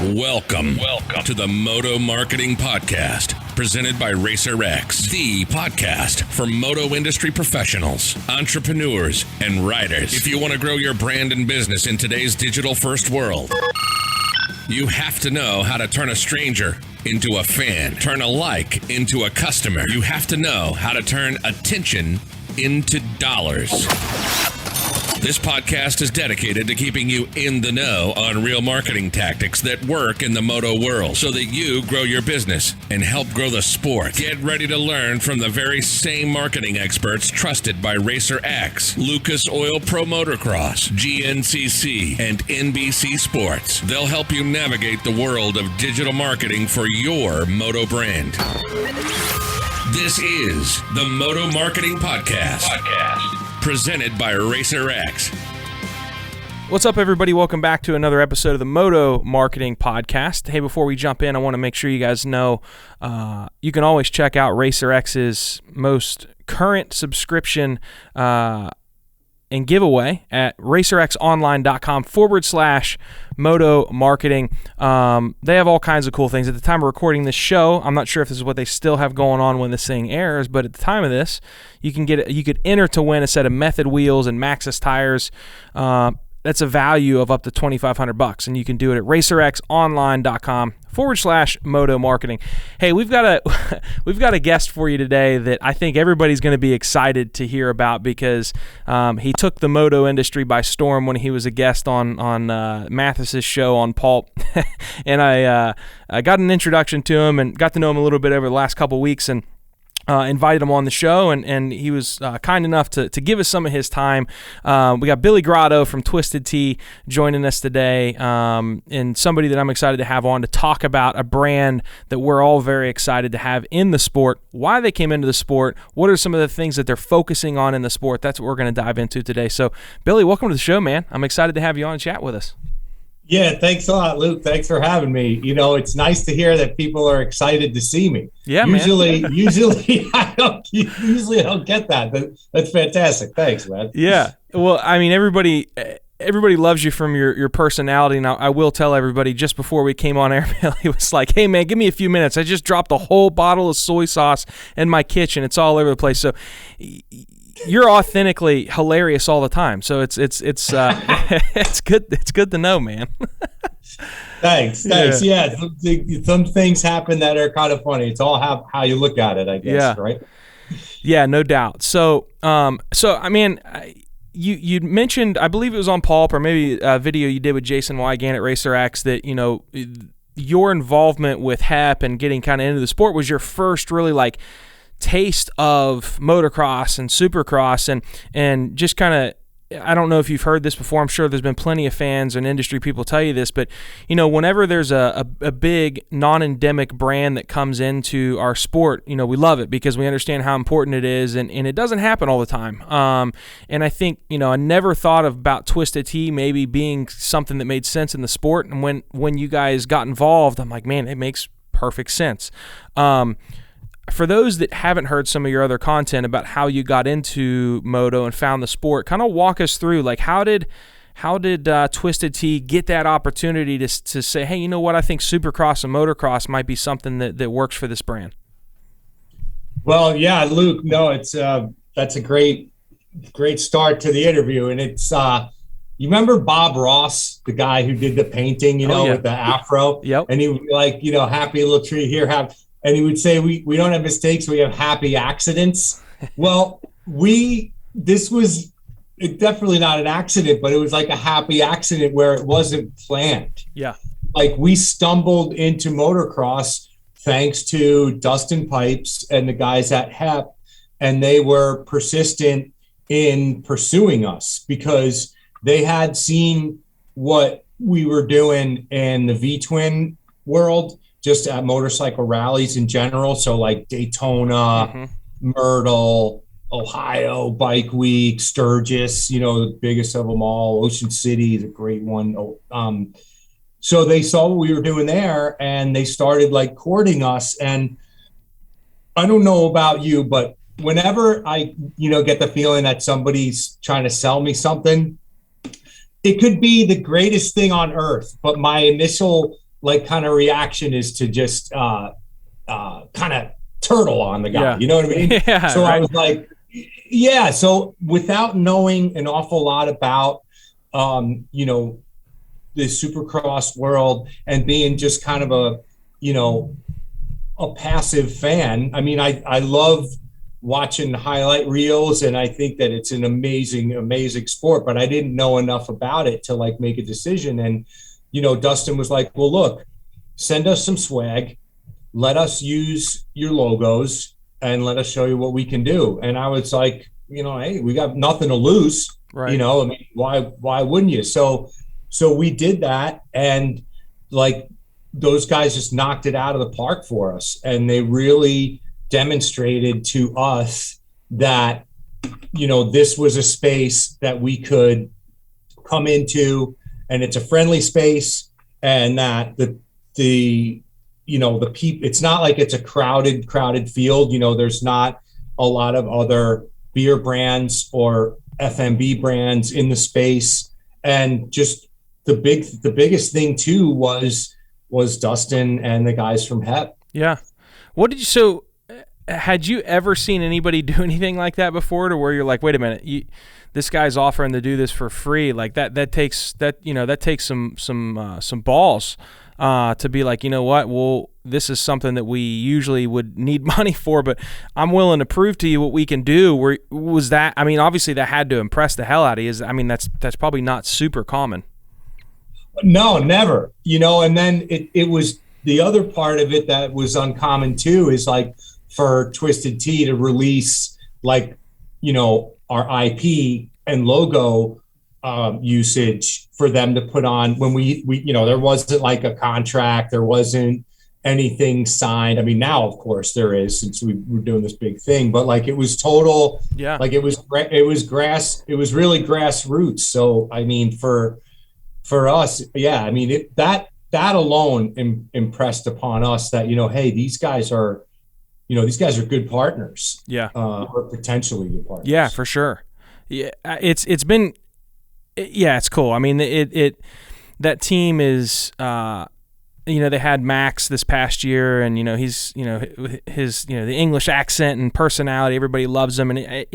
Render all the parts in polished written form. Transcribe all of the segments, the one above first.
Welcome to the Moto Marketing Podcast, presented by RacerX, the podcast for moto industry professionals, entrepreneurs, and riders. If you want to grow your brand and business in today's digital-first world, you have to know how to turn a stranger into a fan, turn a like into a customer. You have to know how to turn attention into dollars. This podcast is dedicated to keeping you in the know on real marketing tactics that work in the moto world so that you grow your business and help grow the sport. Get ready to learn from the very same marketing experts trusted by RacerX, Lucas Oil Pro Motocross, GNCC, and NBC Sports. They'll help you navigate the world of digital marketing for your moto brand. This is the Moto Marketing Podcast. Presented by RacerX. What's up, everybody? Welcome back to another episode of the Moto Marketing Podcast. Hey, before we jump in, I want to make sure you guys know you can always check out RacerX's most current subscription and giveaway at racerxonline.com/moto marketing. They have all kinds of cool things. At the time of recording this show, I'm not sure if this is what they still have going on when this thing airs, but at the time of this, you could enter to win a set of Method wheels and Maxxis tires. That's a value of up to $2,500, and you can do it at racerxonline.com/moto marketing. Hey, we've got a guest for you today that I think everybody's going to be excited to hear about because he took the moto industry by storm when he was a guest on Mathis's show on Pulp, and I got an introduction to him and got to know him a little bit over the last couple weeks, and invited him on the show, and he was kind enough to give us some of his time. We got Billy Grotto from Twisted Tea joining us today, and somebody that I'm excited to have on to talk about a brand that we're all very excited to have in the sport, why they came into the sport, what are some of the things that they're focusing on in the sport. That's what we're going to dive into today. So, Billy, welcome to the show, man. I'm excited to have you on and chat with us. Yeah, thanks a lot, Luke. Thanks for having me. You know, it's nice to hear that people are excited to see me. Yeah, usually I don't get that. That's fantastic. Thanks, man. Yeah. Well, I mean, everybody loves you from your personality. Now, I will tell everybody, just before we came on air, Billy was like, "Hey, man, give me a few minutes. I just dropped a whole bottle of soy sauce in my kitchen. It's all over the place." So you're authentically hilarious all the time. So it's it's good. It's good to know, man. Thanks. Yeah. Some things happen that are kind of funny. It's all how you look at it, I guess. Yeah. Right. Yeah, no doubt. So I mean, you mentioned, I believe it was on Pulp or maybe a video you did with Jason Wygant at RacerX, that your involvement with HEP and getting kind of into the sport was your first really like taste of motocross and supercross, and just kind of, I don't know if you've heard this before. I'm sure there's been plenty of fans and industry people tell you this, but whenever there's a big non-endemic brand that comes into our sport, we love it because we understand how important it is, and it doesn't happen all the time. And I think, I never thought about Twisted Tea maybe being something that made sense in the sport, and when you guys got involved, I'm like, man, it makes perfect sense. For those that haven't heard some of your other content about how you got into moto and found the sport, kind of walk us through, like, how did Twisted Tea get that opportunity to say, hey, you know what, I think Supercross and Motocross might be something that works for this brand? Well, yeah, Luke, no, it's that's a great start to the interview, and it's you remember Bob Ross, the guy who did the painting, with the afro? Yep. And he would be like, happy little tree here, and he would say, we don't have mistakes, we have happy accidents. Well, this was definitely not an accident, but it was like a happy accident where it wasn't planned. Yeah. Like, we stumbled into motocross thanks to Dustin Pipes and the guys at HEP, and they were persistent in pursuing us because they had seen what we were doing in the V-twin world, just at motorcycle rallies in general. So like Daytona, Myrtle, Ohio Bike Week, Sturgis, the biggest of them all. Ocean City is a great one. So they saw what we were doing there, and they started like courting us. And I don't know about you, but whenever I, get the feeling that somebody's trying to sell me something, it could be the greatest thing on earth, but my initial like kind of reaction is to just kind of turtle on the guy. Yeah. You know what I mean? Yeah, so right. I was like, yeah. So without knowing an awful lot about, you know, the Supercross world and being just kind of a, you know, a passive fan. I mean, I love watching highlight reels, and I think that it's an amazing sport, but I didn't know enough about it to like make a decision. And, you know, Dustin was like, well, look, send us some swag, let us use your logos, and let us show you what we can do. And I was like, you know, hey, we got nothing to lose. Right. You know, I mean, why wouldn't you? So we did that, and like those guys just knocked it out of the park for us, and they really demonstrated to us that, you know, this was a space that we could come into, and it's a friendly space, and that the you know, the people, it's not like it's a crowded field. You know, there's not a lot of other beer brands or FMB brands in the space. And just the biggest thing too was Dustin and the guys from HEP. Yeah. What did you, so had you ever seen anybody do anything like that before, to where you're like, wait a minute, this guy's offering to do this for free? Like that takes some balls to be like, you know what, well, this is something that we usually would need money for, but I'm willing to prove to you what we can do. Was that, I mean, obviously that had to impress the hell out of you. I mean, that's probably not super common. No, never. You know, and then it was the other part of it that was uncommon too, is like for Twisted Tea to release, like, you know, our IP and logo usage for them to put on when we you know, there wasn't like a contract, there wasn't anything signed. I mean, now of course there is, since we were doing this big thing, but like it was total, yeah, like it was really grassroots. So I mean, for us, yeah, I mean, that alone impressed upon us that, you know, hey, these guys are good partners. Yeah. Or potentially good partners. Yeah, for sure. Yeah, it's been, yeah, it's cool. I mean, that team is, you know, they had Max this past year, and, you know, he's, you know, his, you know, the English accent and personality, everybody loves him, and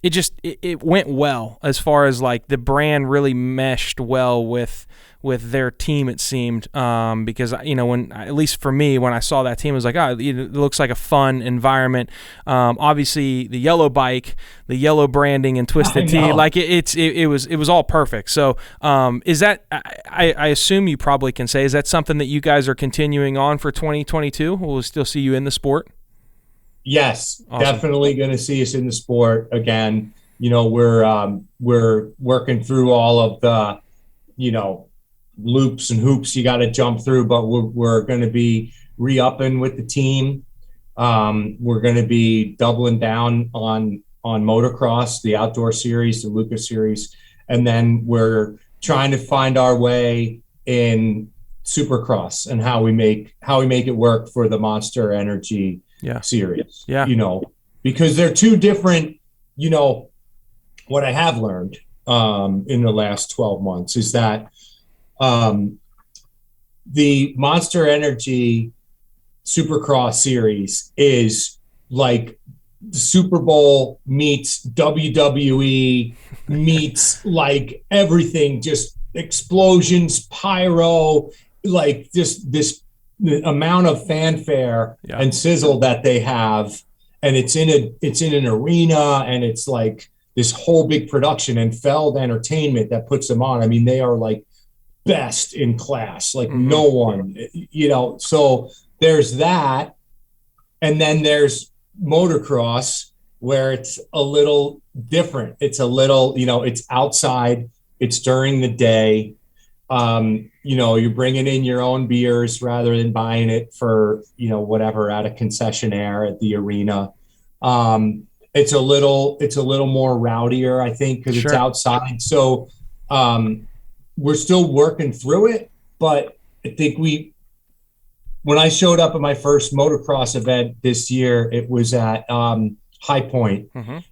it went well, as far as like the brand really meshed well with their team, it seemed, because, you know, when, at least for me, when I saw that team, I was like, oh, it looks like a fun environment. Obviously the yellow bike, the yellow branding and Twisted Tea, like it was all perfect. So is that, I assume you probably can say, is that something that you guys are continuing on for 2022? We'll still see you in the sport? Yes, awesome. Definitely going to see us in the sport again. You know, we're working through all of the, you know, loops and hoops you got to jump through, but we're going to be re-upping with the team. We're going to be doubling down on motocross, the outdoor series, the Lucas series, and then we're trying to find our way in Supercross and how we make it work for the Monster Energy series. Yeah, you know, because they're two different. You know, what I have learned in the last 12 months is that the Monster Energy Supercross series is like the Super Bowl meets WWE meets like everything, just explosions, pyro, like just this amount of fanfare and sizzle that they have. And it's in an arena, and it's like this whole big production, and Feld Entertainment that puts them on. I mean, they are like best in class, like no one, you know. So there's that, and then there's motocross, where it's a little different. It's a little, you know, it's outside, it's during the day. You know, you're bringing in your own beers rather than buying it for, you know, whatever at a concessionaire at the arena. It's a little more rowdier, I think, because it's outside. So we're still working through it, but I think when I showed up at my first motocross event this year, it was at High Point,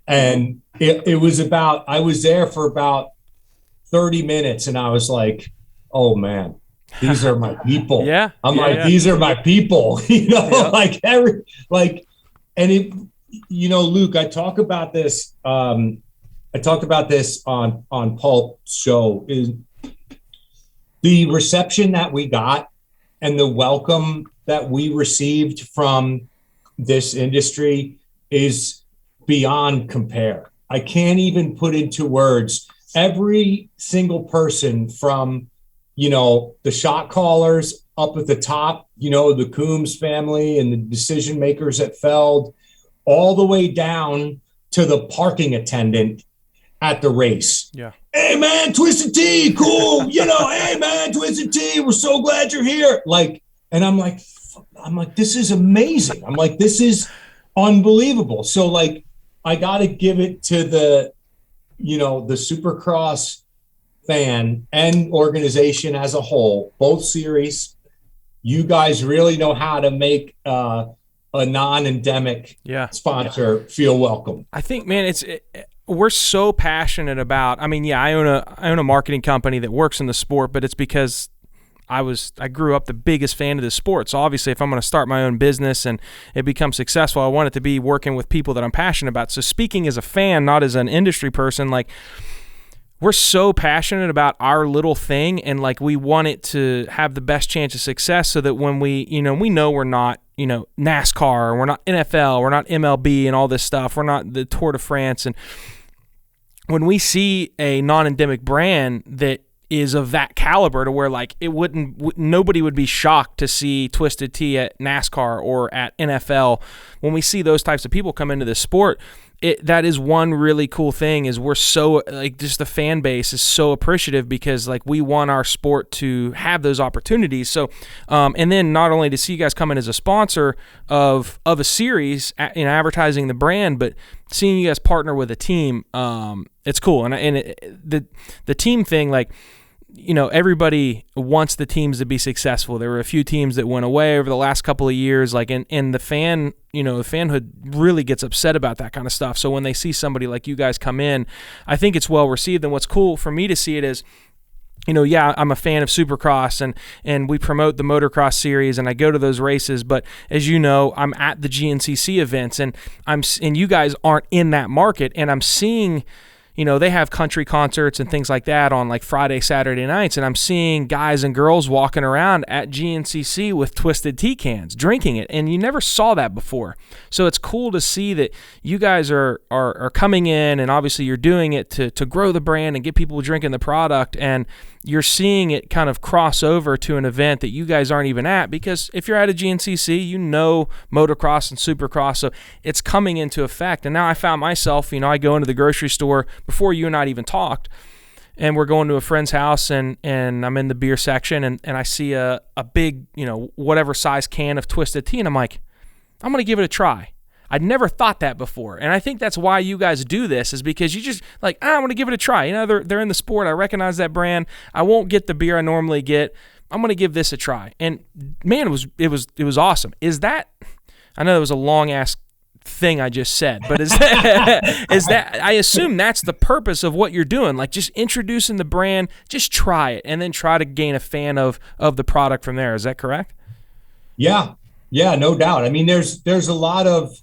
and it was I was there for about 30 minutes, and I was like, oh man, these are my people. Yeah. I'm yeah, like, yeah. these are my people, Yeah. and it, Luke, I talked about this on Paul's show, is the reception that we got and the welcome that we received from this industry is beyond compare. I can't even put into words. Every single person from, the shot callers up at the top, the Coombs family and the decision makers at Feld, all the way down to the parking attendant at the race. Yeah. Hey man, Twisted Tea, cool. Hey man, Twisted Tea, we're so glad you're here. And I'm like, this is amazing. I'm like, this is unbelievable. So I got to give it to the Supercross fan and organization as a whole, both series. You guys really know how to make a non-endemic sponsor feel welcome. I think, man, we're so passionate about. I mean, I own a marketing company that works in the sport, but it's because I grew up the biggest fan of the sport. So obviously, if I'm going to start my own business and it becomes successful, I want it to be working with people that I'm passionate about. So speaking as a fan, not as an industry person, we're so passionate about our little thing, and we want it to have the best chance of success, so that when we know we're not, NASCAR, we're not NFL, we're not MLB and all this stuff, we're not the Tour de France. And when we see a non-endemic brand that is of that caliber, to where nobody would be shocked to see Twisted Tea at NASCAR or at NFL, when we see those types of people come into this sport, that is one really cool thing, is we're so, just the fan base is so appreciative, because we want our sport to have those opportunities. So and then not only to see you guys come in as a sponsor of a series, advertising the brand, but seeing you guys partner with a team, it's cool. The team thing, everybody wants the teams to be successful. There were a few teams that went away over the last couple of years, and the fanhood really gets upset about that kind of stuff. So when they see somebody like you guys come in, I think it's well received. And what's cool for me to see it is, I'm a fan of Supercross, and we promote the Motocross series, and I go to those races. But as you know, I'm at the GNCC events, and you guys aren't in that market, and I'm seeing. They have country concerts and things like that on Friday, Saturday nights, and I'm seeing guys and girls walking around at GNCC with Twisted Tea cans, drinking it, and you never saw that before. So it's cool to see that you guys are coming in, and obviously you're doing it to grow the brand and get people drinking the product, and you're seeing it kind of cross over to an event that you guys aren't even at, because if you're at a GNCC, Motocross and Supercross, so it's coming into effect. And now I found myself, I go into the grocery store before you and I even talked, and we're going to a friend's house, and I'm in the beer section, and I see a big, whatever size can of Twisted Tea, and I'm like, I'm going to give it a try. I'd never thought that before. And I think that's why you guys do this, is because you just I want to give it a try. They're in the sport. I recognize that brand. I won't get the beer I normally get. I'm going to give this a try. And man, it was awesome. Is that, I know that was a long ass thing I just said, but is that I assume that's the purpose of what you're doing, just introducing the brand, just try it, and then try to gain a fan of the product from there. Is that correct? Yeah, no doubt. I mean, there's a lot of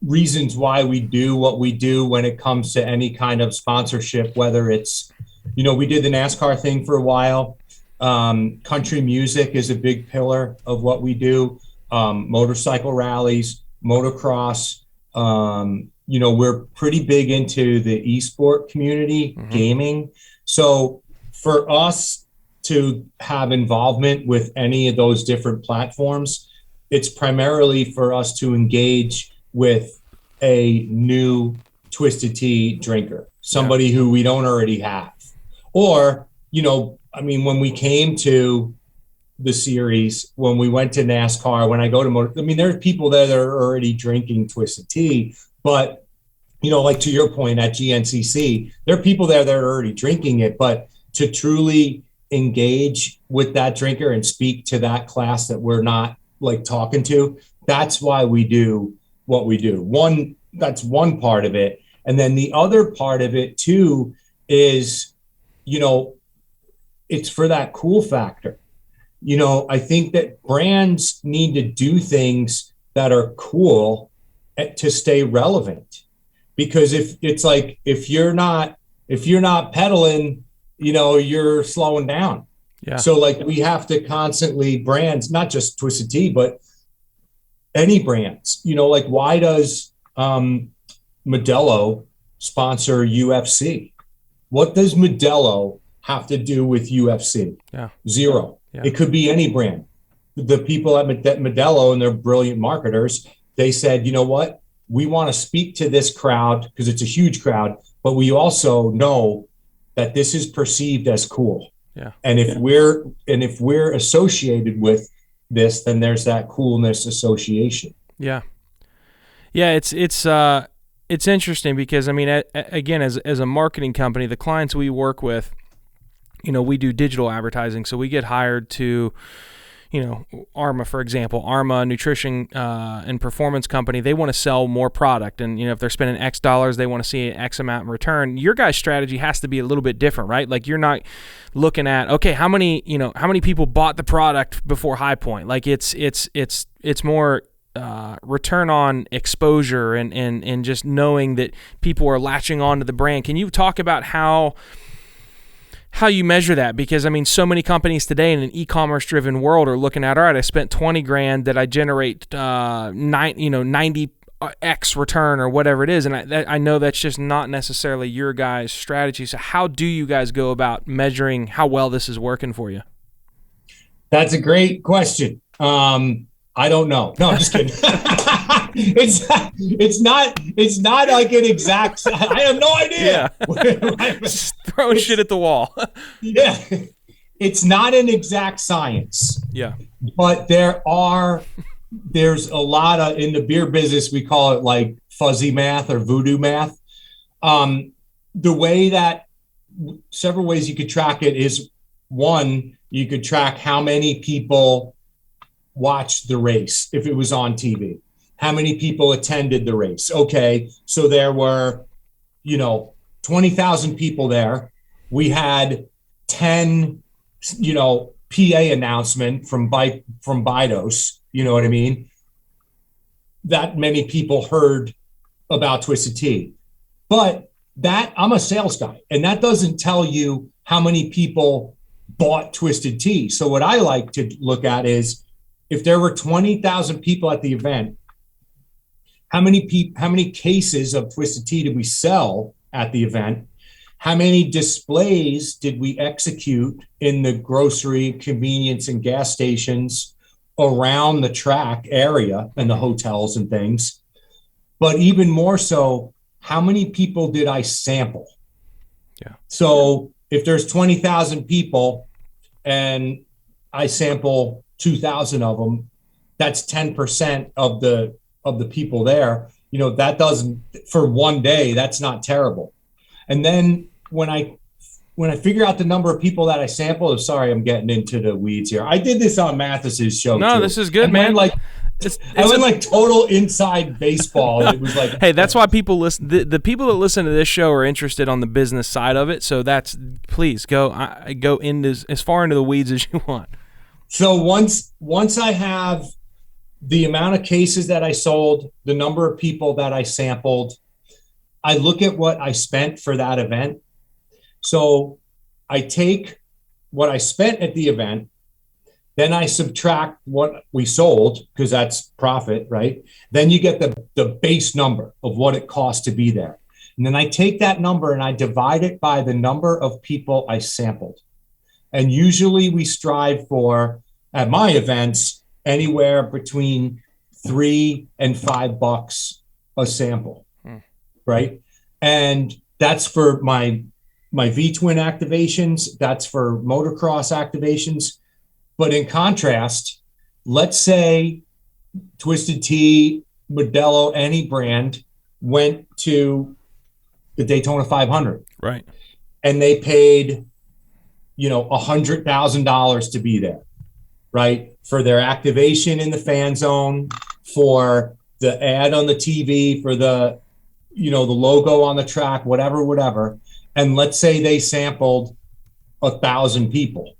reasons why we do what we do when it comes to any kind of sponsorship, whether it's, we did the NASCAR thing for a while. Country music is a big pillar of what we do. Motorcycle rallies, motocross. We're pretty big into the esport community, gaming. So for us to have involvement with any of those different platforms, it's primarily for us to engage with a new Twisted Tea drinker, somebody who we don't already have. Or, when we came to the series, when we went to NASCAR, when I go to Moto, there are people there that are already drinking Twisted Tea, but, to your point at GNCC, there are people there that are already drinking it, but to truly engage with that drinker and speak to that class that we're not talking to, that's why we do what we do. That's one part of it. And then the other part of it too is, it's for that cool factor. I think that brands need to do things that are cool to stay relevant. Because if you're not pedaling, you're slowing down. Yeah. So we have to constantly brands, not just Twisted Tea, but any brands, why does Modelo sponsor UFC? What does Modelo have to do with UFC? Yeah. Zero. Yeah. It could be any brand. The people at Modelo, and they're brilliant marketers, they said, you know what? We want to speak to this crowd because it's a huge crowd, but we also know that this is perceived as cool. Yeah. And if we're associated with this, then there's that coolness association. Yeah. Yeah, it's interesting because again, as a marketing company, the clients we work with, we do digital advertising, so we get hired to, Arma, for example, Arma nutrition and performance company, they want to sell more product, and if they're spending X dollars, they want to see X amount in return. Your guys' strategy has to be a little bit different, right? Like, you're not looking at, okay, how many people bought the product before High Point? Like, it's more return on exposure and just knowing that people are latching on to the brand. Can you talk about how you measure that? Because so many companies today in an e-commerce driven world are looking at, all right, I spent $20,000, that I generate 90x return or whatever it is, and I know that's just not necessarily your guys' strategy. So how do you guys go about measuring how well this is working for you? That's a great question. I don't know. No, I'm just kidding. It's not like an exact. I have no idea. Yeah. Just throwing shit at the wall. Yeah, it's not an exact science. Yeah, but there's a lot of, in the beer business, we call it like fuzzy math or voodoo math. The way that several ways you could track it is, one, you could track how many people watched the race if it was on TV. How many people attended the race? Okay, so there were, 20,000 people there. We had 10, PA announcement from Bidos. You know what I mean? That many people heard about Twisted Tea. But I'm a sales guy, and that doesn't tell you how many people bought Twisted Tea. So what I like to look at is, if there were 20,000 people at the event, how many cases of Twisted Tea did we sell at the event? How many displays did we execute in the grocery, convenience, and gas stations around the track area and the hotels and things? But even more so, how many people did I sample? Yeah. So if there's 20,000 people and I sample 2,000 of them, that's 10% of the people there. That doesn't, for one day, that's not terrible. And then when I figure out the number of people that I sampled, sorry, I'm getting into the weeds here. I did this on Mathis's show. No, too. This is good, and man. I went like total inside baseball. It was like, hey, that's why people listen. The people that listen to this show are interested on the business side of it. So please go into as far into the weeds as you want. So once I have the amount of cases that I sold, the number of people that I sampled, I look at what I spent for that event. So I take what I spent at the event, then I subtract what we sold, because that's profit, right? Then you get the base number of what it costs to be there. And then I take that number and I divide it by the number of people I sampled. And usually we strive for, at my events, anywhere between $3 and $5 a sample, right? And that's for my V-twin activations. That's for motocross activations. But in contrast, let's say Twisted Tea, Modelo, any brand went to the Daytona 500, right? And they paid, $100,000 to be there, right? For their activation in the fan zone, for the ad on the TV, for the, the logo on the track, whatever. And let's say they sampled 1,000 people.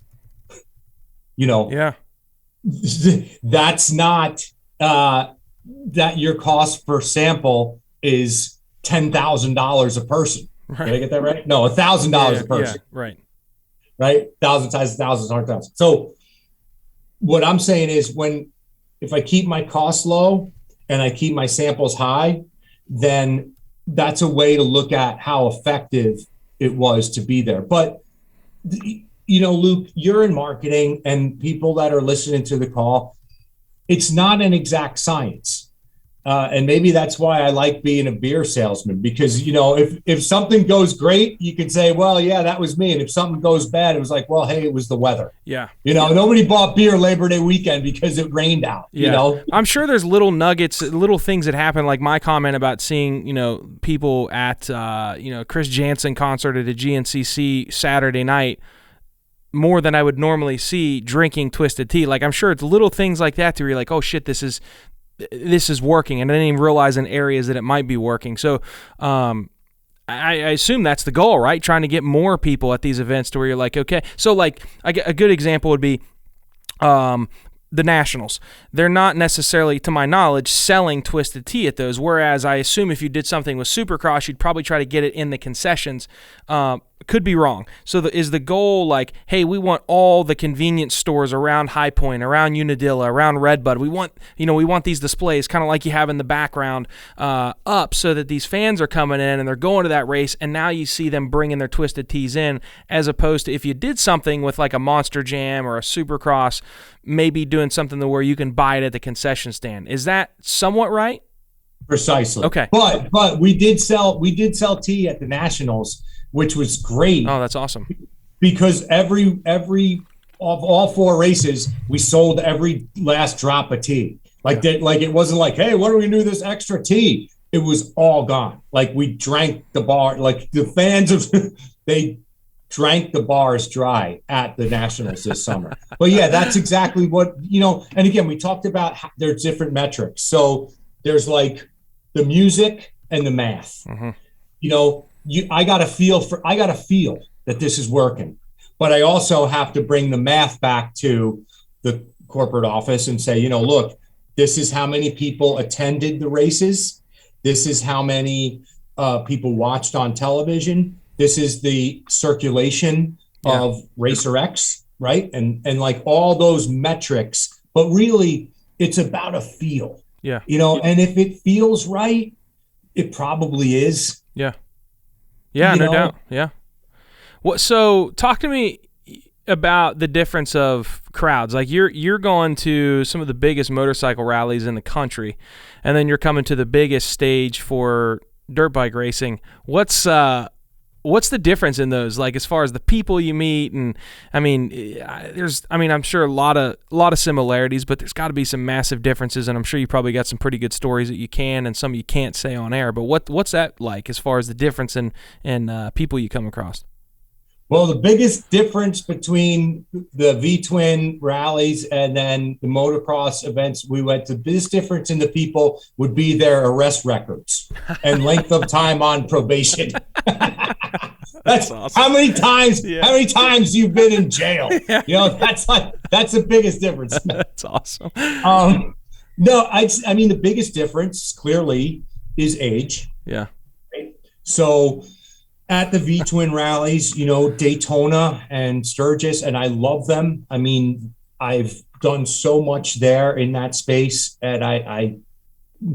You know, Yeah. That's not that your cost per sample is $10,000 a person. Right. Did I get that right? No, $1,000 a person. Yeah, right. Right? 1,000 times 1,000 is 100,000. So what I'm saying is if I keep my costs low and I keep my samples high, then that's a way to look at how effective it was to be there. But, you know, Luke, you're in marketing, and people that are listening to the call, it's not an exact science. And maybe that's why I like being a beer salesman, because, you know, if something goes great, you can say, well, yeah, that was me. And if something goes bad, it was like, well, hey, it was the weather. Yeah. You know, nobody bought beer Labor Day weekend because it rained out, you know? I'm sure there's little nuggets, little things that happen, like my comment about seeing, you know, people at, you know, Chris Jansen concert at a GNCC Saturday night more than I would normally see drinking Twisted Tea. Like, I'm sure it's little things like that to where you're like, oh shit, this is working, and I didn't even realize in areas that it might be working. So I assume that's the goal, right? Trying to get more people at these events to where you're like, okay. So like a good example would be the Nationals. They're not necessarily, to my knowledge, selling Twisted Tea at those, whereas I assume if you did something with Supercross, you'd probably try to get it in the concessions. Could be wrong. So is the goal like, hey, we want all the convenience stores around High Point, around Unadilla, around Redbud. We want these displays kind of like you have in the background up, so that these fans are coming in and they're going to that race, and now you see them bringing their Twisted Teas in, as opposed to if you did something with like a Monster Jam or a Supercross, maybe doing something to where you can buy it at the concession stand. Is that somewhat right? Precisely. Okay. But we did sell tea at the Nationals, which was great. Oh, that's awesome. Because every of all 4 races, we sold every last drop of tea. Like that, like it wasn't like, hey, what are we gonna do with this extra tea? It was all gone. Like we drank the bar, like the fans of they drank the bars dry at the Nationals this summer. But yeah, that's exactly what, you know, and again, we talked about there's different metrics. So there's like the music and the math. Mm-hmm. You know, I got to feel that this is working, but I also have to bring the math back to the corporate office and say, you know, look, this is how many people attended the races. This is how many people watched on television. This is the circulation of Racer X, right? And like all those metrics, but really it's about a feel. Yeah. You know, and if it feels right, it probably is. Yeah. Yeah, no doubt. Yeah. So talk to me about the difference of crowds. Like you're going to some of the biggest motorcycle rallies in the country, and then you're coming to the biggest stage for dirt bike racing. What's the difference in those? Like as far as the people you meet, and I'm sure a lot of similarities, but there's got to be some massive differences, and I'm sure you probably got some pretty good stories that you can and some you can't say on air. But what's that like as far as the difference in people you come across? Well, the biggest difference between the V-Twin rallies and then the motocross events we went to, the biggest difference in the people would be their arrest records and length of time on probation. That's awesome. How many times you've been in jail? Yeah. You know, that's the biggest difference. That's awesome. No, I mean, the biggest difference clearly is age. Yeah. Right? So at the V-Twin rallies, you know, Daytona and Sturgis, and I love them. I mean, I've done so much there in that space, and I'm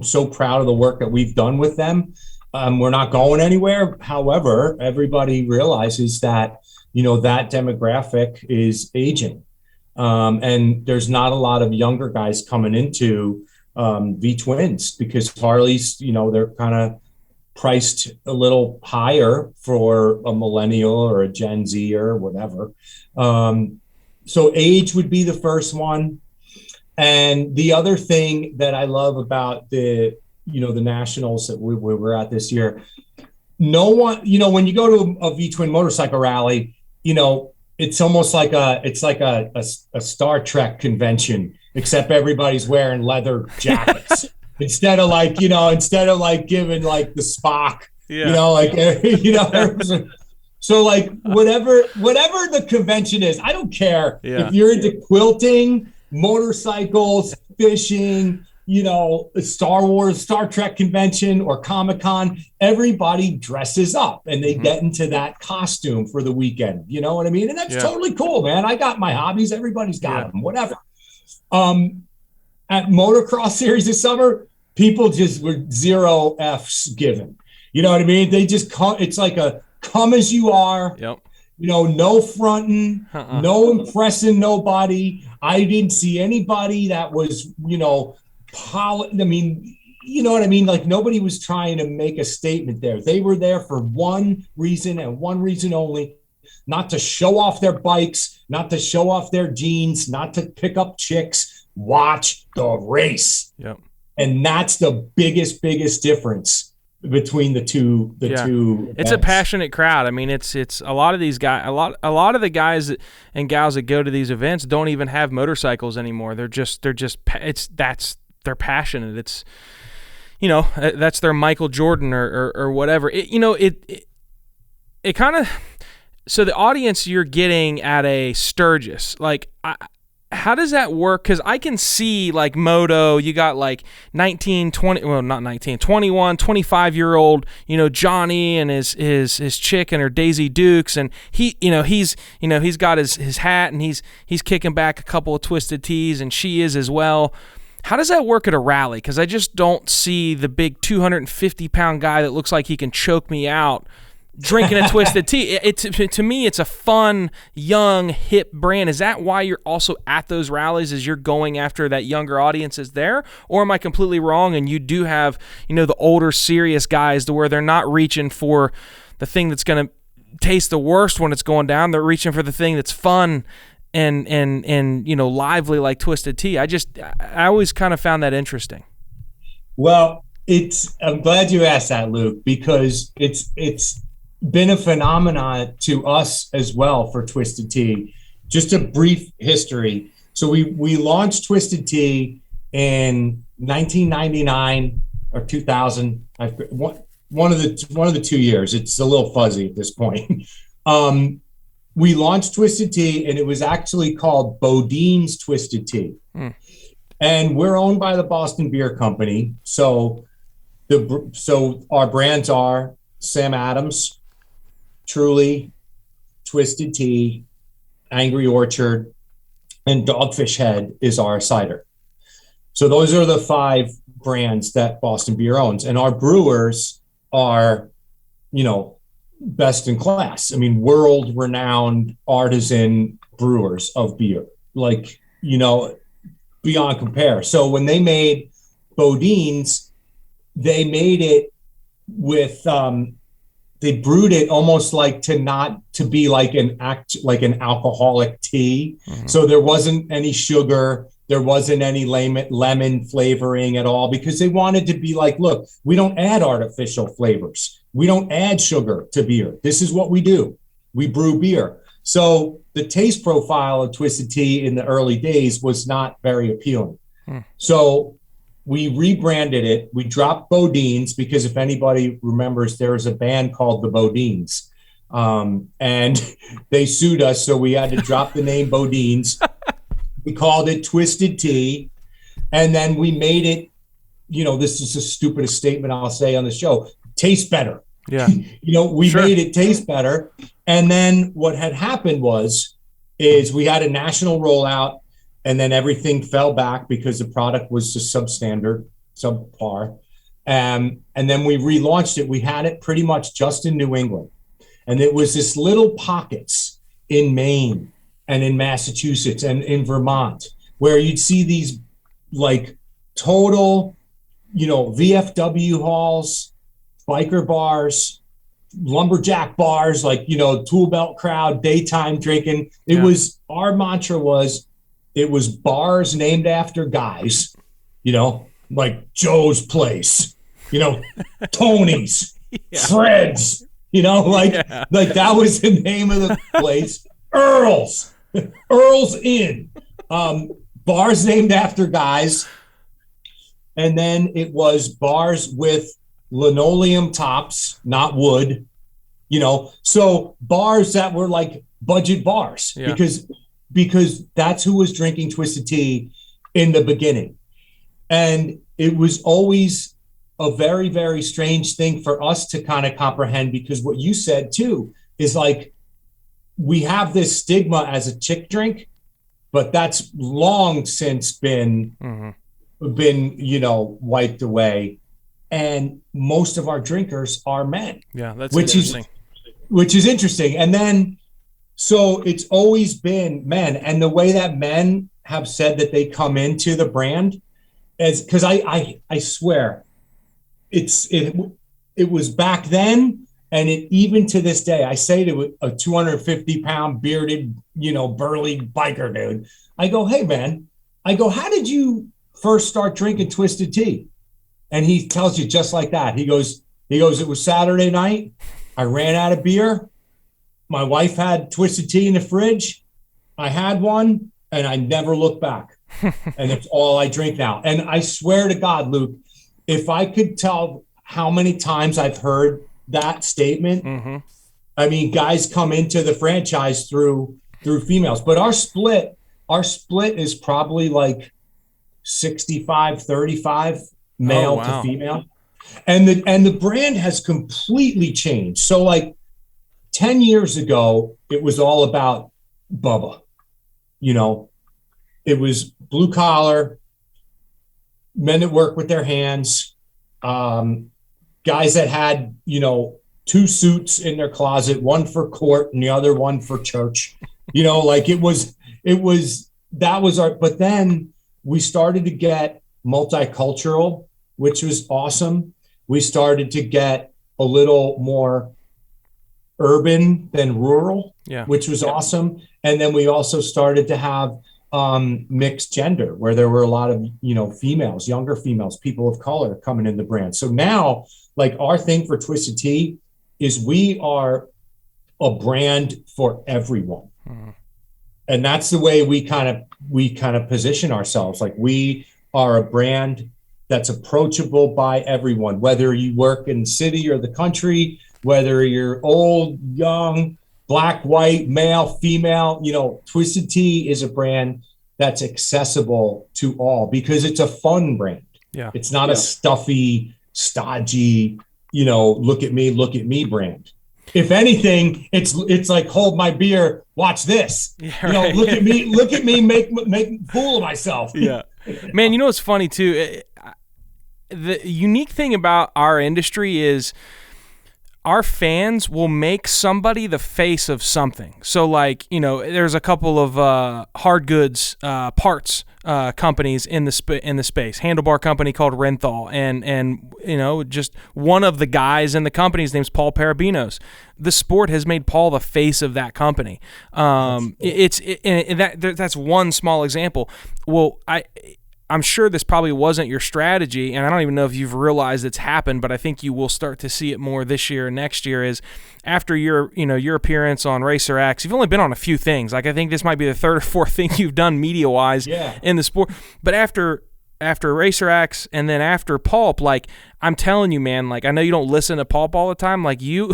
so proud of the work that we've done with them. We're not going anywhere. However, everybody realizes that, you know, that demographic is aging. And there's not a lot of younger guys coming into V-Twins because Harleys, you know, they're kind of priced a little higher for a millennial or a Gen Z or whatever. So age would be the first one. And the other thing that I love about the Nationals that we were at this year, no one, you know, when you go to a V-Twin motorcycle rally, you know, it's almost like a Star Trek convention, except everybody's wearing leather jackets. Instead of giving like the Spock, you know, like, you know, So like whatever the convention is, I don't care if you're into quilting, motorcycles, fishing, Star Wars, Star Trek convention or Comic-Con, everybody dresses up and they get into that costume for the weekend. You know what I mean? And that's totally cool, man. I got my hobbies. Everybody's got them, whatever. At Motocross series this summer, people just were 0 F's given. You know what I mean? They just come, it's like a come as you are. Yep. No fronting, no impressing nobody. I didn't see anybody that was, I mean, you know what I mean? Like nobody was trying to make a statement there. They were there for one reason and one reason only, not to show off their bikes, not to show off their jeans, not to pick up chicks, watch the race. Yep. And that's the biggest difference between the two events. It's a passionate crowd. I mean, it's a lot of these guys, a lot of the guys and gals that go to these events don't even have motorcycles anymore. They're passionate. It's, that's their Michael Jordan or whatever. It kind of, so the audience you're getting at a Sturgis, like, how does that work? Because I can see, like, Moto, you got, like, 19, 20, well, not 19, 21, 25-year-old, Johnny and his chick and her Daisy Dukes, and he's got his hat, and he's kicking back a couple of Twisted Teas, and she is as well. How does that work at a rally? Because I just don't see the big 250-pound guy that looks like he can choke me out drinking a Twisted Tea. To me, it's a fun, young, hip brand. Is that why you're also at those rallies, is you're going after that younger audience is there? Or am I completely wrong and you do have, the older, serious guys to where they're not reaching for the thing that's going to taste the worst when it's going down. They're reaching for the thing that's fun and lively like Twisted Tea. I always kind of found that interesting. Well, I'm glad you asked that, Luke, because it's been a phenomenon to us as well for Twisted Tea. Just a brief history. So we launched Twisted Tea in 1999 or 2000. One of the 2 years. It's a little fuzzy at this point. We launched Twisted Tea, and it was actually called Bodine's Twisted Tea. And we're owned by the Boston Beer Company. So our brands are Sam Adams, Truly, Twisted Tea, Angry Orchard, and Dogfish Head is our cider. So those are the 5 brands that Boston Beer owns. And our brewers are, best in class. I mean, world-renowned artisan brewers of beer, like, beyond compare. So when they made Bodine's, they made it with, they brewed it almost like to be like an alcoholic tea. Mm-hmm. So there wasn't any sugar. There wasn't any lemon flavoring at all, because they wanted to be like, look, we don't add artificial flavors. We don't add sugar to beer. This is what we do. We brew beer. So the taste profile of Twisted Tea in the early days was not very appealing. So we rebranded it. We dropped Bodine's, because if anybody remembers, there was a band called the Bodines, and they sued us. So we had to drop the name Bodine's. We called it Twisted Tea. And then we made it, this is the stupidest statement I'll say on the show, taste better. Yeah. We made it taste better. And then what had happened is we had a national rollout, and then everything fell back because the product was just substandard, subpar. And then we relaunched it. We had it pretty much just in New England. And it was this little pockets in Maine and in Massachusetts and in Vermont, where you'd see these like total, VFW halls, biker bars, lumberjack bars, like, tool belt crowd, daytime drinking. It was, our mantra was, it was bars named after guys, like Joe's Place, Tony's, Fred's, like that was the name of the place. Earl's Inn, bars named after guys. And then it was bars with linoleum tops, not wood, So bars that were like budget bars, because that's who was drinking Twisted Tea in the beginning. And it was always a very, very strange thing for us to kind of comprehend, because what you said too is like, we have this stigma as a chick drink, but that's long since been wiped away. And most of our drinkers are men. Yeah, that's interesting. Which is interesting. And then, so it's always been men. And the way that men have said that they come into the brand is, because I swear it was back then, and even to this day, I say to a 250-pound bearded, burly biker dude, I go, hey man, how did you first start drinking Twisted Tea? And he tells you just like that. He goes, it was Saturday night. I ran out of beer. My wife had Twisted Tea in the fridge. I had one, and I never looked back. And it's all I drink now. And I swear to God, Luke, if I could tell how many times I've heard that statement, I mean, guys come into the franchise through females. But our split is probably like 65-35 male to female. And the brand has completely changed. So like 10 years ago, it was all about Bubba. It was blue collar, men that work with their hands, guys that had, 2 suits in their closet, one for court and the other one for church. Like it was that was our, but then we started to get multicultural, which was awesome. We started to get a little more urban than rural, which was awesome. And then we also started to have mixed gender, where there were a lot of, females, younger females, people of color coming in the brand. So now, like, our thing for Twisted Tea is we are a brand for everyone. And that's the way we kind of position ourselves. Like, we are a brand that's approachable by everyone, whether you work in the city or the country, whether you're old, young, black, white, male, female. Twisted Tea is a brand that's accessible to all, because it's a fun brand. It's not a stuffy, stodgy, look at me brand. If anything, it's like, hold my beer, watch this. Look at me, make fool of myself. Man, what's funny too? The unique thing about our industry is our fans will make somebody the face of something. So like, there's a couple of hard goods parts companies in the space. Handlebar company called Renthal, and just one of the guys in the company's name's Paul Parabinos. The sport has made Paul the face of that company. That's one small example. Well, I'm sure this probably wasn't your strategy, and I don't even know if you've realized it's happened, but I think you will start to see it more this year and next year. Is after your appearance on Racer X, you've only been on a few things. Like, I think this might be the third or fourth thing you've done media-wise in the sport. But after Racer X and then after Pulp, like, I'm telling you, man, like, I know you don't listen to Pulp all the time. Like, you,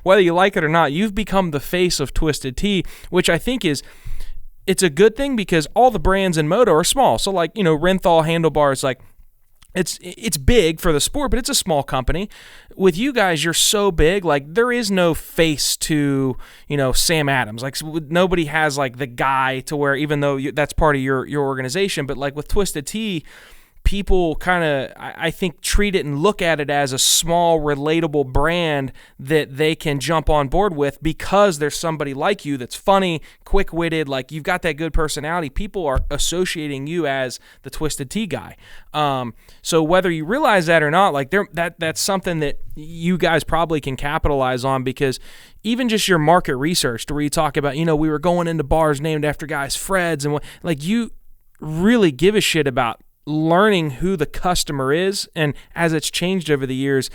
whether you like it or not, you've become the face of Twisted Tea, which I think it's a good thing, because all the brands in Moto are small. So like, Renthal, Handlebars, like, it's big for the sport, but it's a small company. With you guys, you're so big, like, there is no face to, Sam Adams. Like, nobody has like the guy to where, even though that's part of your organization, but like with Twisted Tea, people kind of, I think, treat it and look at it as a small, relatable brand that they can jump on board with, because there's somebody like you that's funny, quick-witted, like, you've got that good personality. People are associating you as the Twisted Tea guy. So whether you realize that or not, like, that's something that you guys probably can capitalize on, because even just your market research, to where you talk about, we were going into bars named after guys, Fred's, and like, you really give a shit about learning who the customer is. And as it's changed over the years,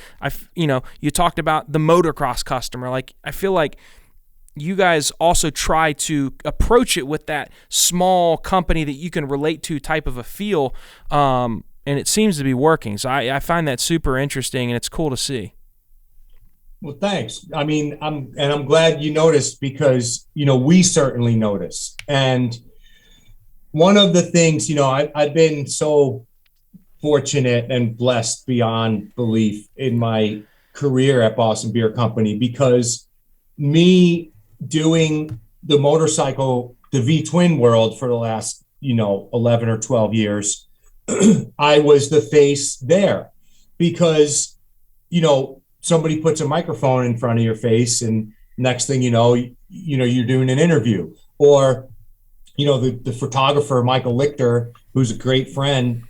you talked about the motocross customer. Like, I feel like you guys also try to approach it with that small company that you can relate to type of a feel, and it seems to be working. So I find that super interesting, and it's cool to see. Well, thanks. I mean, I'm glad you noticed, because, we certainly notice. And one of the things, I've been so fortunate and blessed beyond belief in my career at Boston Beer Company, because me doing the motorcycle, the V-twin world for the last, 11 or 12 years, I was the face there, because, somebody puts a microphone in front of your face, and next thing you're doing an interview. Or, the photographer, Michael Lichter, who's a great friend,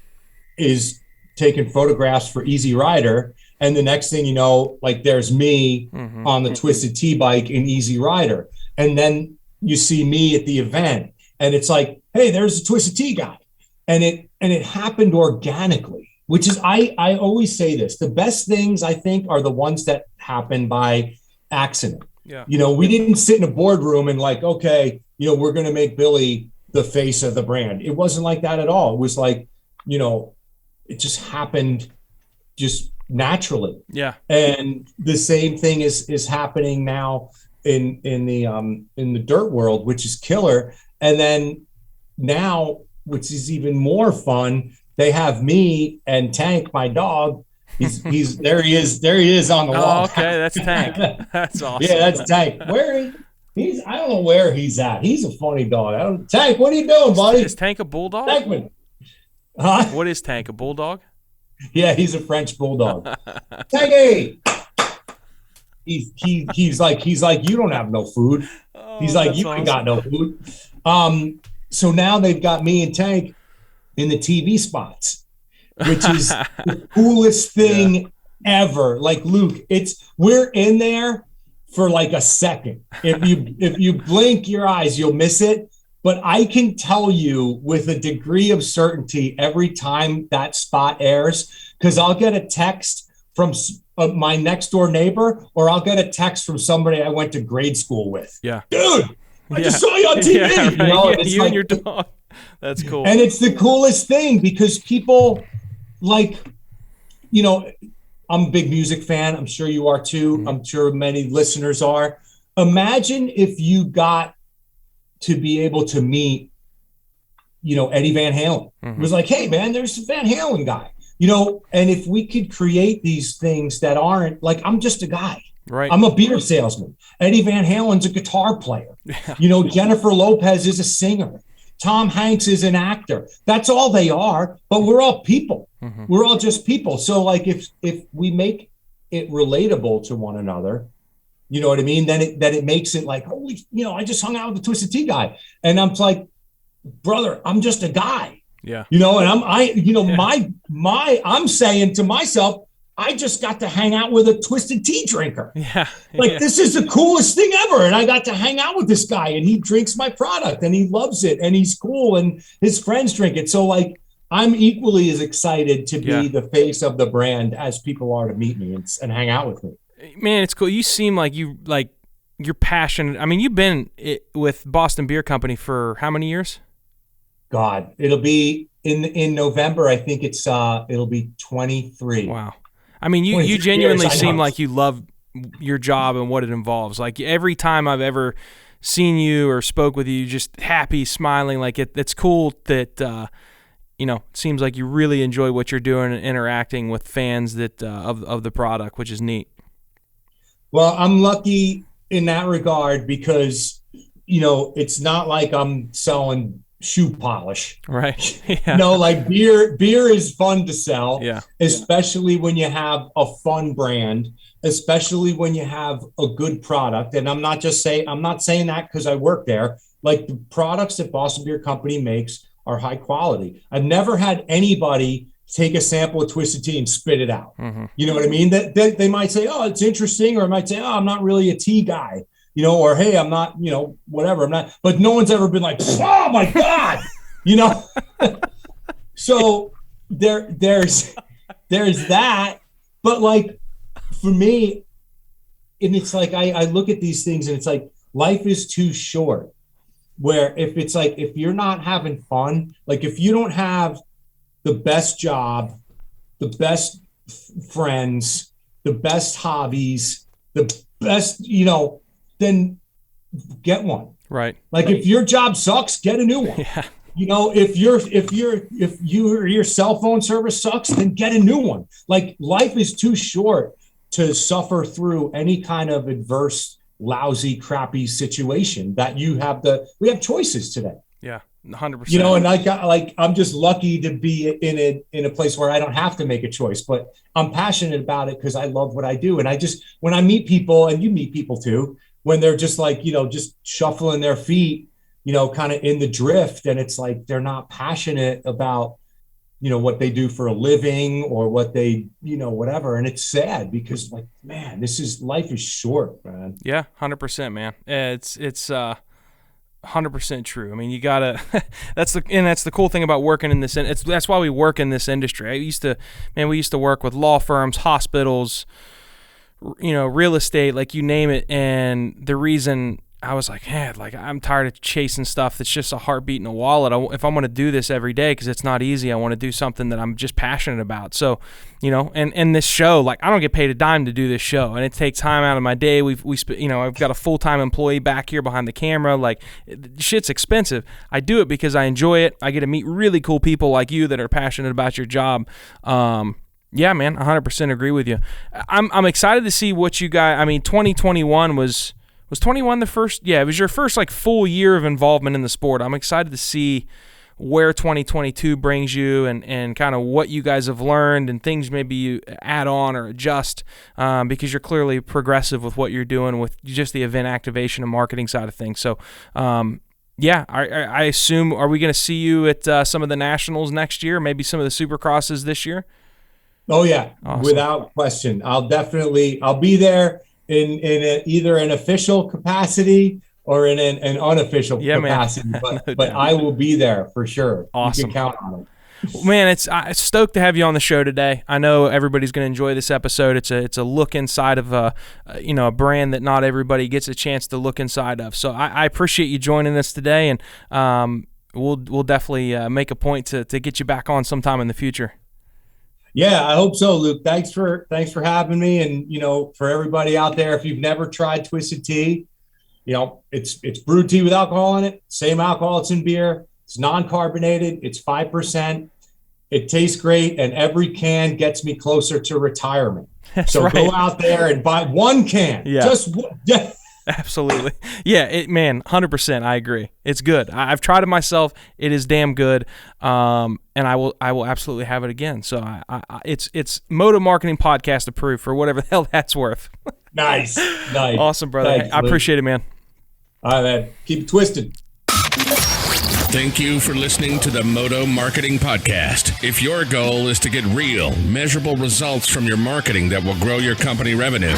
is taking photographs for Easy Rider. And the next thing you know, like, there's me on the Twisted Tea bike in Easy Rider. And then you see me at the event, and it's like, hey, there's a Twisted Tea guy. And it happened organically, which is, I always say this, the best things, I think, are the ones that happen by accident. Yeah. We didn't sit in a boardroom and like, okay, we're going to make Billy the face of the brand. It wasn't like that at all. It was like, it just happened just naturally. Yeah. And the same thing is happening now in the dirt world, which is killer. And then now, which is even more fun, they have me and Tank, my dog. He's there. He is on the wall. Okay, that's Tank. That's awesome. Yeah, that's Tank. He's I don't know where he's at. He's a funny dog. Tank, what are you doing, buddy? Is Tank a bulldog? Tankman. Huh? What is Tank? A bulldog? Yeah, he's a French bulldog. Tanky. He's like, you don't have no food. He's like, you ain't got no food. So now they've got me and Tank in the TV spots, which is the coolest thing ever. Like, Luke, we're in there for like a second. If you blink your eyes, you'll miss it. But I can tell you with a degree of certainty every time that spot airs, because I'll get a text from my next door neighbor, or I'll get a text from somebody I went to grade school with. Yeah. Dude, I just saw you on TV. Yeah, right. You like, and your dog. That's cool. And it's the coolest thing, because people, like, I'm a big music fan. I'm sure you are too. Mm-hmm. I'm sure many listeners are. Imagine if you got to be able to meet, Eddie Van Halen. Mm-hmm. It was like, hey, man, there's a Van Halen guy, and if we could create these things that aren't like, I'm just a guy. Right. I'm a beer salesman. Eddie Van Halen's a guitar player. Yeah. Jennifer Lopez is a singer. Tom Hanks is an actor. That's all they are, but we're all people. Mm-hmm. We're all just people. So like, if we make it relatable to one another, you know what I mean? Then it makes it like, holy, I just hung out with the Twisted Tea guy. And I'm like, brother, I'm just a guy. Yeah. And I'm saying to myself, I just got to hang out with a Twisted Tea drinker. Yeah. This is the coolest thing ever. And I got to hang out with this guy, and he drinks my product and he loves it and he's cool and his friends drink it. So like, I'm equally as excited to be the face of the brand as people are to meet me and hang out with me. Man, it's cool. You seem like you're passionate. I mean, you've been with Boston Beer Company for how many years? God, it'll be in November. I think it'll be 23. Wow. I mean, you genuinely seem like you love your job and what it involves. Like, every time I've ever seen you or spoke with you, just happy, smiling. Like, it's cool that, it seems like you really enjoy what you're doing and interacting with fans that of the product, which is neat. Well, I'm lucky in that regard, because, it's not like I'm selling shoe polish. Right. Yeah. Like beer is fun to sell. Yeah. Especially when you have a fun brand, especially when you have a good product. And I'm not saying that because I work there. Like, the products that Boston Beer Company makes are high quality. I've never had anybody take a sample of Twisted Tea and spit it out. Mm-hmm. You know what I mean? That they might say, oh, it's interesting, or I might say, oh, I'm not really a tea guy. Or hey, I'm not, whatever. I'm not, but no one's ever been like, oh my God, So there's that, but like, for me, and it's like, I look at these things and it's like, life is too short, where if you're not having fun, like if you don't have the best job, the best friends, the best hobbies, the best, then get one. Right. Like if your job sucks, get a new one. Yeah. If your cell phone service sucks, then get a new one. Like life is too short to suffer through any kind of adverse, lousy, crappy situation that we have choices today. Yeah. 100%. And I'm just lucky to be in a place where I don't have to make a choice, but I'm passionate about it because I love what I do. And when I meet people, and you meet people too, when they're just just shuffling their feet, kind of in the drift, and it's like they're not passionate about what they do for a living or what they whatever, and it's sad because man, life is short, man. Yeah, 100%, man. It's 100% true. I mean, you gotta. that's the cool thing about working in this. That's why we work in this industry. We used to work with law firms, hospitals, real estate, like you name it. And the reason I was like, I'm tired of chasing stuff that's just a heartbeat in a wallet. If I'm going to do this every day, because it's not easy, I want to do something that I'm just passionate about. So, and this show, I don't get paid a dime to do this show, and it takes time out of my day. I've got a full-time employee back here behind the camera. Shit's expensive. I do it because I enjoy it. I get to meet really cool people like you that are passionate about your job. Yeah, man, 100% agree with you. I'm excited to see what you guys. I mean, 2021 was 21 the first? Yeah, it was your first full year of involvement in the sport. I'm excited to see where 2022 brings you and kind of what you guys have learned and things maybe you add on or adjust because you're clearly progressive with what you're doing with just the event activation and marketing side of things. So, yeah, I assume, are we going to see you at some of the nationals next year, maybe some of the Supercrosses this year? Oh, yeah, awesome. Without question. I'll be there in either an official capacity or in an unofficial capacity, but I will be there for sure. Awesome. You can count on it. Man, it's stoked to have you on the show today. I know everybody's going to enjoy this episode. It's a look inside of a brand that not everybody gets a chance to look inside of. So I appreciate you joining us today, and we'll definitely make a point to get you back on sometime in the future. Yeah, I hope so, Luke. Thanks for having me. And, for everybody out there, if you've never tried Twisted Tea, it's brewed tea with alcohol in it. Same alcohol that's in beer. It's non-carbonated. It's 5%. It tastes great. And every can gets me closer to retirement. That's so right. Go out there and buy one can. Yeah. Just one. Absolutely. Yeah, 100%. I agree. It's good. I've tried it myself. It is damn good. And I will absolutely have it again. So it's Moto Marketing Podcast approved for whatever the hell that's worth. Nice. Awesome, brother. Thanks, I appreciate it, man. All right, man. Keep it twisted. Thank you for listening to the Moto Marketing Podcast. If your goal is to get real, measurable results from your marketing that will grow your company revenue,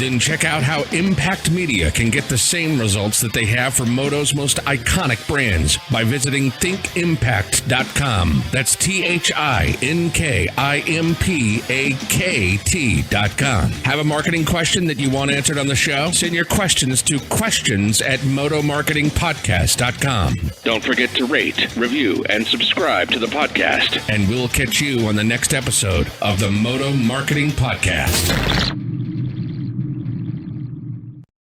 then check out how Impact Media can get the same results that they have for Moto's most iconic brands by visiting thinkimpact.com. That's THINKIMPAKT.com. Have a marketing question that you want answered on the show? Send your questions to questions@motomarketingpodcast.com. Don't forget to rate, review, and subscribe to the podcast. And we'll catch you on the next episode of the Moto Marketing Podcast.